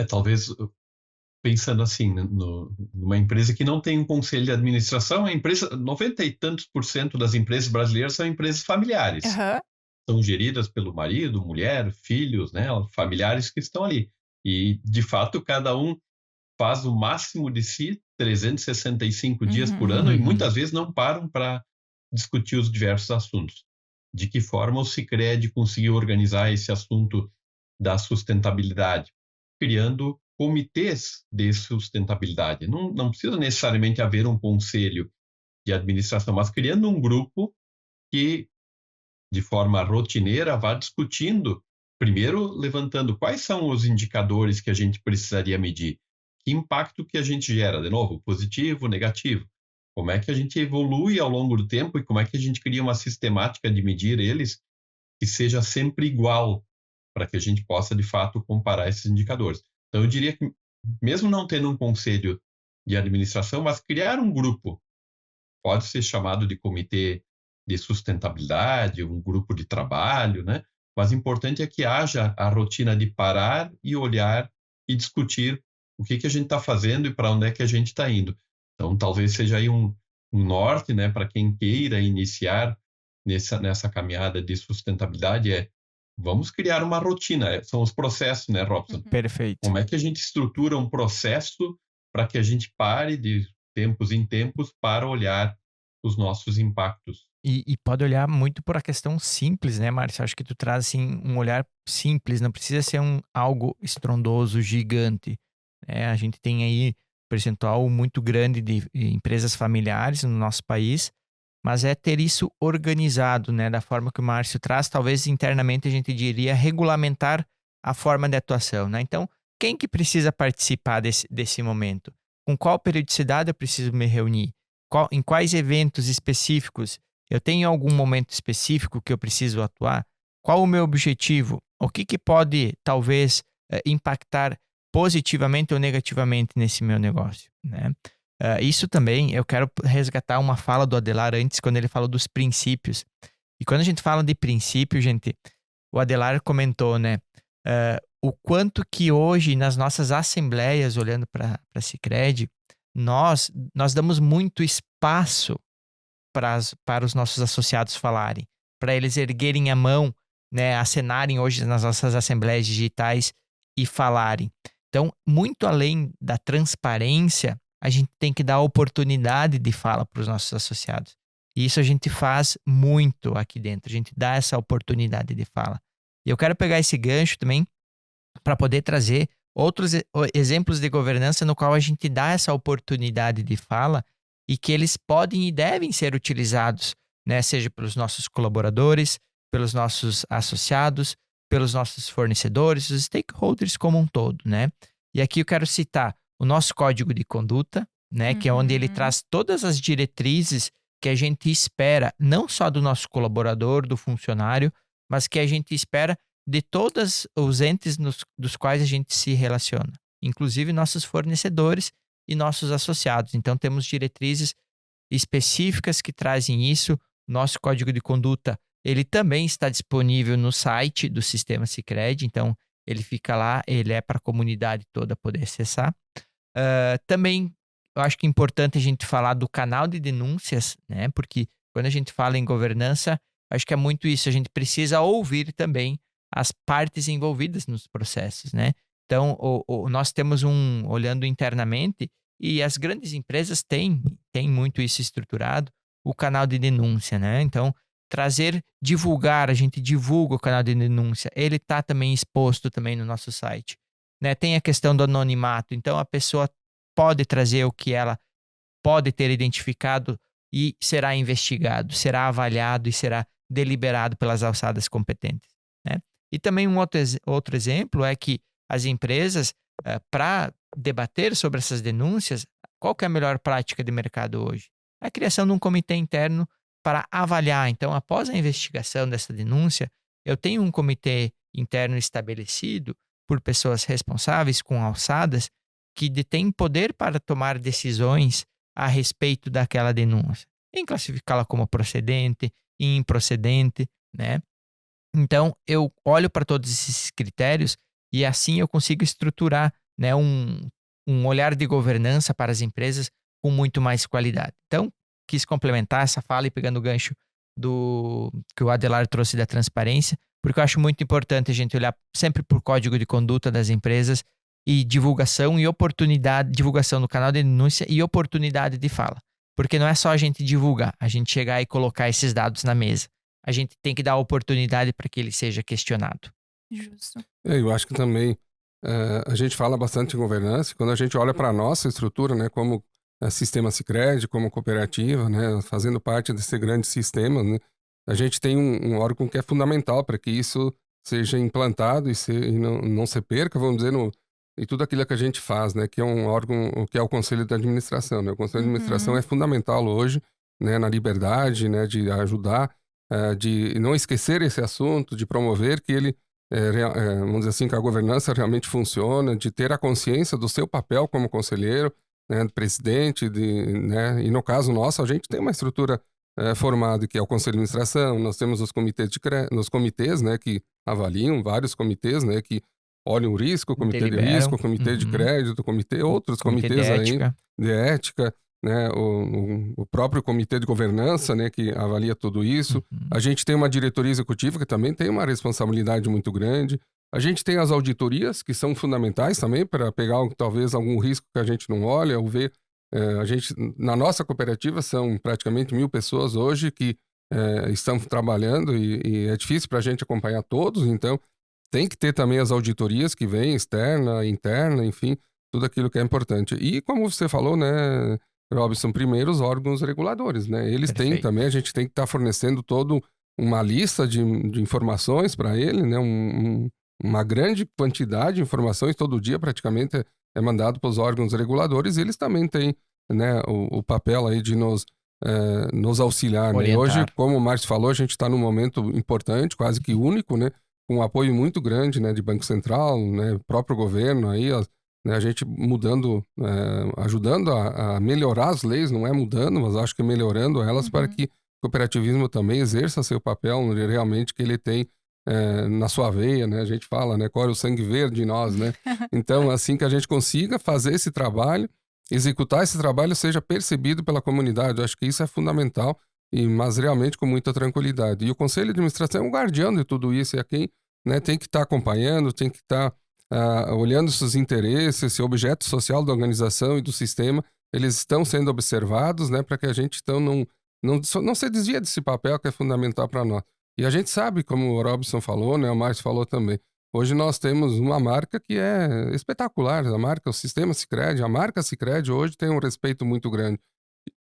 Talvez pensando assim, numa empresa que não tem um conselho de administração, a empresa, 90 e tantos % das empresas brasileiras são empresas familiares. Aham. São geridas pelo marido, mulher, filhos, né, familiares que estão ali. E, de fato, cada um faz o máximo de si, 365 dias por ano, e muitas vezes não param para discutir os diversos assuntos. De que forma o Sicredi conseguiu organizar esse assunto da sustentabilidade? Criando comitês de sustentabilidade. Não precisa necessariamente haver um conselho de administração, mas criando um grupo que, de forma rotineira, vá discutindo, primeiro levantando quais são os indicadores que a gente precisaria medir, que impacto que a gente gera, de novo, positivo, negativo, como é que a gente evolui ao longo do tempo e como é que a gente cria uma sistemática de medir eles que seja sempre igual, para que a gente possa, de fato, comparar esses indicadores. Então, eu diria que, mesmo não tendo um conselho de administração, mas criar um grupo, pode ser chamado de comitê de sustentabilidade, um grupo de trabalho, né? Mas o importante é que haja a rotina de parar e olhar e discutir o que a gente está fazendo e para onde é que a gente está indo. Então, talvez seja aí um norte, né, para quem queira iniciar nessa caminhada de sustentabilidade, vamos criar uma rotina, são os processos, né, Robson? Perfeito. Como é que a gente estrutura um processo para que a gente pare de tempos em tempos para olhar os nossos impactos? E pode olhar muito por a questão simples, né, Márcio? Acho que tu traz assim, um olhar simples, não precisa ser algo estrondoso, gigante. Né? A gente tem aí percentual muito grande de empresas familiares no nosso país, mas é ter isso organizado, né, da forma que o Márcio traz. Talvez internamente a gente diria regulamentar a forma de atuação, né? Então, quem que precisa participar desse momento? Com qual periodicidade eu preciso me reunir? Em quais eventos específicos? Eu tenho algum momento específico que eu preciso atuar? Qual o meu objetivo? O que pode, talvez, impactar positivamente ou negativamente nesse meu negócio, né? Isso também, eu quero resgatar uma fala do Adelar antes, quando ele falou dos princípios. E quando a gente fala de princípio, gente, o Adelar comentou, né? O quanto que hoje, nas nossas assembleias, olhando para a Sicredi, nós damos muito espaço para os nossos associados falarem, para eles erguerem a mão, né, acenarem hoje nas nossas assembleias digitais e falarem. Então, muito além da transparência, a gente tem que dar oportunidade de fala para os nossos associados. E isso a gente faz muito aqui dentro, a gente dá essa oportunidade de fala. E eu quero pegar esse gancho também para poder trazer outros exemplos de governança no qual a gente dá essa oportunidade de fala e que eles podem e devem ser utilizados, né? Seja pelos nossos colaboradores, pelos nossos associados, pelos nossos fornecedores, os stakeholders como um todo, né? E aqui eu quero citar o nosso código de conduta, né? Que é onde ele traz todas as diretrizes que a gente espera, não só do nosso colaborador, do funcionário, mas que a gente espera de todos os entes dos quais a gente se relaciona, inclusive nossos fornecedores e nossos associados. Então, temos diretrizes específicas que trazem isso. Nosso código de conduta, ele também está disponível no site do Sistema Sicredi, então ele fica lá, ele é para a comunidade toda poder acessar. Também, eu acho que é importante a gente falar do canal de denúncias, né? Porque quando a gente fala em governança, acho que é muito isso, a gente precisa ouvir também as partes envolvidas nos processos, né? Então, nós temos olhando internamente, e as grandes empresas têm muito isso estruturado, o canal de denúncia, né? Então, divulgar, a gente divulga o canal de denúncia, ele está também exposto também no nosso site, né? Tem a questão do anonimato, então a pessoa pode trazer o que ela pode ter identificado e será investigado, será avaliado e será deliberado pelas alçadas competentes, né? E também um outro exemplo é que as empresas, para debater sobre essas denúncias, qual que é a melhor prática de mercado hoje? É a criação de um comitê interno para avaliar. Então, após a investigação dessa denúncia, eu tenho um comitê interno estabelecido por pessoas responsáveis com alçadas que detêm poder para tomar decisões a respeito daquela denúncia, em classificá-la como procedente, improcedente, né? Então, eu olho para todos esses critérios e assim eu consigo estruturar, né, um olhar de governança para as empresas com muito mais qualidade. Então, quis complementar essa fala e pegando o gancho que o Adelar trouxe da transparência, porque eu acho muito importante a gente olhar sempre por código de conduta das empresas e divulgação no canal de denúncia e oportunidade de fala. Porque não é só a gente divulgar, a gente chegar e colocar esses dados na mesa. A gente tem que dar oportunidade para que ele seja questionado. Justo. Eu acho que também a gente fala bastante em governança, quando a gente olha para a nossa estrutura, né, como sistema Sicredi, como cooperativa, né, fazendo parte desse grande sistema, né, a gente tem um órgão que é fundamental para que isso seja implantado e não se perca, vamos dizer, em tudo aquilo que a gente faz, né, que é um órgão, que é o Conselho de Administração, né? O Conselho de Administração é fundamental hoje, né, na liberdade, né, de ajudar, de não esquecer esse assunto, de promover que ele, vamos dizer assim, que a governança realmente funciona, de ter a consciência do seu papel como conselheiro, né, presidente, né, e no caso nosso, a gente tem uma estrutura formada, que é o Conselho de Administração, nós temos os comitês, né, que avaliam, vários comitês, né, que olham o risco, o comitê de risco, o comitê de crédito, outros comitês aí, de ética, né, o próprio comitê de governança, né, que avalia tudo isso. A gente tem uma diretoria executiva que também tem uma responsabilidade muito grande. A gente tem as auditorias, que são fundamentais também para pegar talvez algum risco que a gente não olha ou vê. A gente, na nossa cooperativa, são praticamente 1.000 pessoas hoje que estão trabalhando e é difícil para a gente acompanhar todos, então tem que ter também as auditorias que vêm, externa, interna, enfim, tudo aquilo que é importante. E como você falou, né, Robson, primeiro os órgãos reguladores, né? Eles têm também, a gente tem que estar fornecendo toda uma lista de informações para ele, né? Uma grande quantidade de informações, todo dia praticamente é mandado para os órgãos reguladores, e eles também têm, né, o papel aí de nos auxiliar, né? Hoje, como o Márcio falou, a gente está num momento importante, quase que único, né? Com um apoio muito grande, né, de Banco Central, né, próprio governo aí, né, a gente mudando, ajudando a melhorar as leis, não é mudando, mas acho que melhorando elas para que o cooperativismo também exerça seu papel realmente que ele tem na sua veia, né? A gente fala, né, corre o sangue verde em nós, né? Então, assim que a gente consiga fazer esse trabalho, executar esse trabalho, seja percebido pela comunidade, eu acho que isso é fundamental, mas realmente com muita tranquilidade. E o Conselho de Administração é um guardião de tudo isso, e é quem, né, tem que estar acompanhando, tem que estar olhando seus interesses, esse objeto social da organização e do sistema, eles estão sendo observados, né, para que a gente então não se desvie desse papel que é fundamental para nós. E a gente sabe, como o Robson falou, né, o Márcio falou também, hoje nós temos uma marca que é espetacular, a marca, o sistema Sicredi, a marca Sicredi hoje tem um respeito muito grande.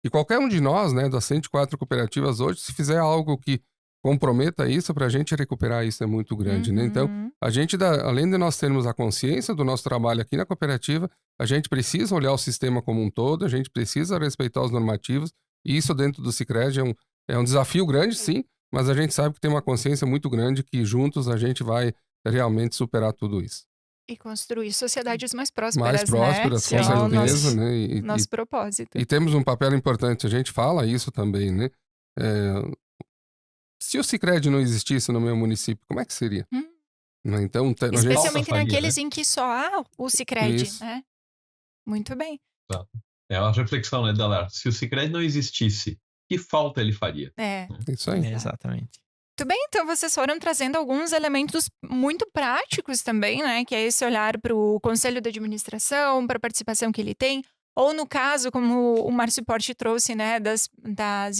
E qualquer um de nós, né, das 104 cooperativas hoje, se fizer algo que comprometa isso, para a gente recuperar isso é muito grande, né? Então, a gente, além de nós termos a consciência do nosso trabalho aqui na cooperativa, a gente precisa olhar o sistema como um todo, a gente precisa respeitar os normativos, e isso dentro do Sicredi é um desafio grande, sim, mas a gente sabe que tem uma consciência muito grande que juntos a gente vai realmente superar tudo isso. E construir sociedades mais prósperas, Mais prósperas, né? com certeza, né? Nosso propósito. E temos um papel importante, a gente fala isso também, né? Se o Sicredi não existisse no meu município, como é que seria? Então, especialmente naqueles em que só há o Sicredi, né? Muito bem. Tá. É uma reflexão, né, Dalar? Se o Sicredi não existisse, que falta ele faria? É. Isso aí. Exatamente. Muito bem, então vocês foram trazendo alguns elementos muito práticos também, né? Que é esse olhar para o conselho de administração, para a participação que ele tem, ou no caso, como o Márcio Porte trouxe, né, das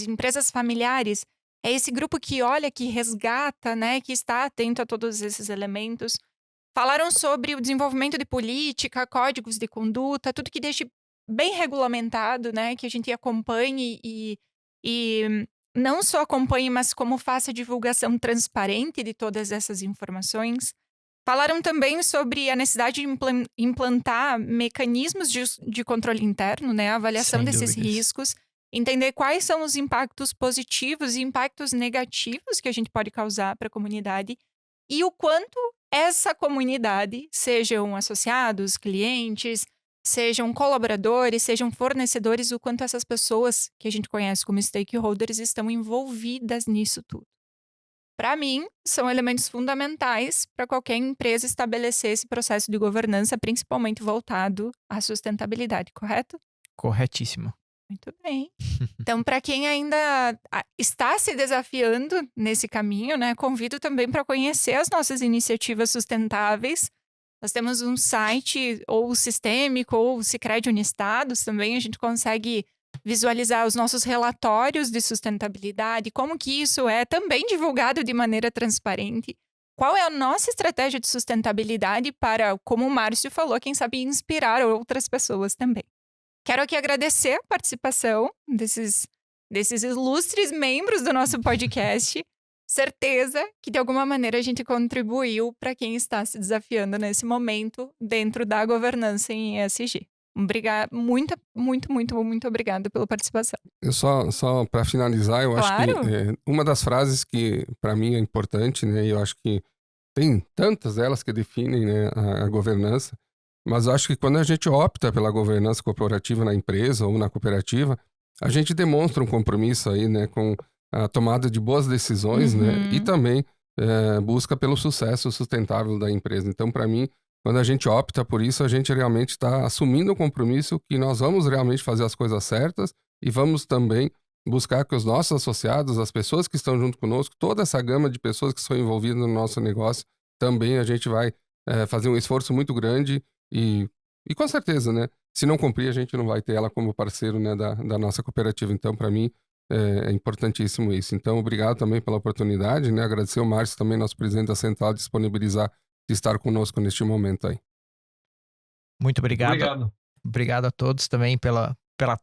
empresas familiares, é esse grupo que olha, que resgata, né, que está atento a todos esses elementos. Falaram sobre o desenvolvimento de política, códigos de conduta, tudo que deixe bem regulamentado, né, que a gente acompanhe e não só acompanhe, mas como faça divulgação transparente de todas essas informações. Falaram também sobre a necessidade de implantar mecanismos de controle interno, né? A avaliação Sem desses dúvidas. riscos, entender quais são os impactos positivos e impactos negativos que a gente pode causar para a comunidade e o quanto essa comunidade, sejam associados, clientes, sejam colaboradores, sejam fornecedores, o quanto essas pessoas que a gente conhece como stakeholders estão envolvidas nisso tudo. Para mim, são elementos fundamentais para qualquer empresa estabelecer esse processo de governança, principalmente voltado à sustentabilidade, correto? Corretíssimo. Muito bem. Então, para quem ainda está se desafiando nesse caminho, né, convido também para conhecer as nossas iniciativas sustentáveis. Nós temos um site, ou o Sistêmico, ou o Sicredi Uniestados também, a gente consegue visualizar os nossos relatórios de sustentabilidade, como que isso é também divulgado de maneira transparente. Qual é a nossa estratégia de sustentabilidade para, como o Márcio falou, quem sabe inspirar outras pessoas também. Quero aqui agradecer a participação desses ilustres membros do nosso podcast. Certeza que de alguma maneira a gente contribuiu para quem está se desafiando nesse momento dentro da governança em ESG. Muito obrigada pela participação. Eu só para finalizar, eu acho Claro. que uma das frases que para mim é importante, né, e eu acho que tem tantas delas que definem, né, a governança, mas eu acho que quando a gente opta pela governança corporativa na empresa ou na cooperativa, a gente demonstra um compromisso aí, né, com a tomada de boas decisões, né, e também busca pelo sucesso sustentável da empresa. Então, para mim, quando a gente opta por isso, a gente realmente está assumindo o compromisso que nós vamos realmente fazer as coisas certas e vamos também buscar que os nossos associados, as pessoas que estão junto conosco, toda essa gama de pessoas que são envolvidas no nosso negócio, também a gente vai fazer um esforço muito grande e com certeza, né? Se não cumprir, a gente não vai ter ela como parceiro, né, da nossa cooperativa. Então, para mim, é importantíssimo isso. Então, obrigado também pela oportunidade, né? Agradecer ao Márcio também, nosso presidente da Central, disponibilizar de estar conosco neste momento aí. Muito obrigado. Obrigado. Obrigado a todos também pela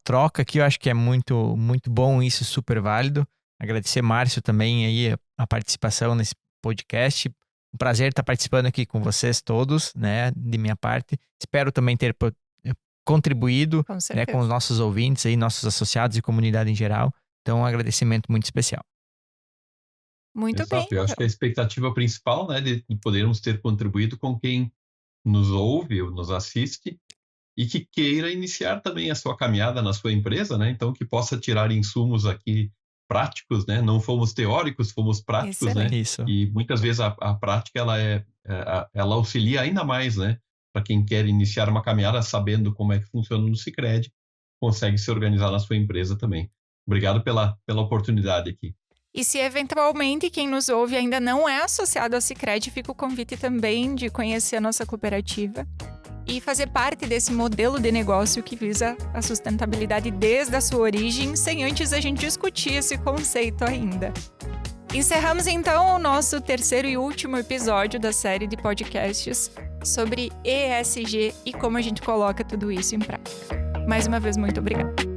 troca aqui. Eu acho que é muito, muito bom isso, super válido. Agradecer, Márcio, também aí a participação nesse podcast. Um prazer estar participando aqui com vocês todos, né, de minha parte. Espero também ter contribuído, né, com os nossos ouvintes aí, nossos associados e comunidade em geral. Então, um agradecimento muito especial. Muito Exato. bem. Eu acho que a expectativa principal, né, de podermos ter contribuído com quem nos ouve ou nos assiste e que queira iniciar também a sua caminhada na sua empresa, né? Então, que possa tirar insumos aqui práticos, né? Não fomos teóricos, fomos práticos, Excelente. né? Isso. E muitas vezes a prática ela auxilia ainda mais, né? Para quem quer iniciar uma caminhada sabendo como é que funciona no Sicredi, consegue se organizar na sua empresa também. Obrigado pela oportunidade aqui. E se eventualmente quem nos ouve ainda não é associado ao Sicredi, fica o convite também de conhecer a nossa cooperativa e fazer parte desse modelo de negócio que visa a sustentabilidade desde a sua origem, sem antes a gente discutir esse conceito ainda. Encerramos então o nosso terceiro e último episódio da série de podcasts sobre ESG e como a gente coloca tudo isso em prática. Mais uma vez, muito obrigada.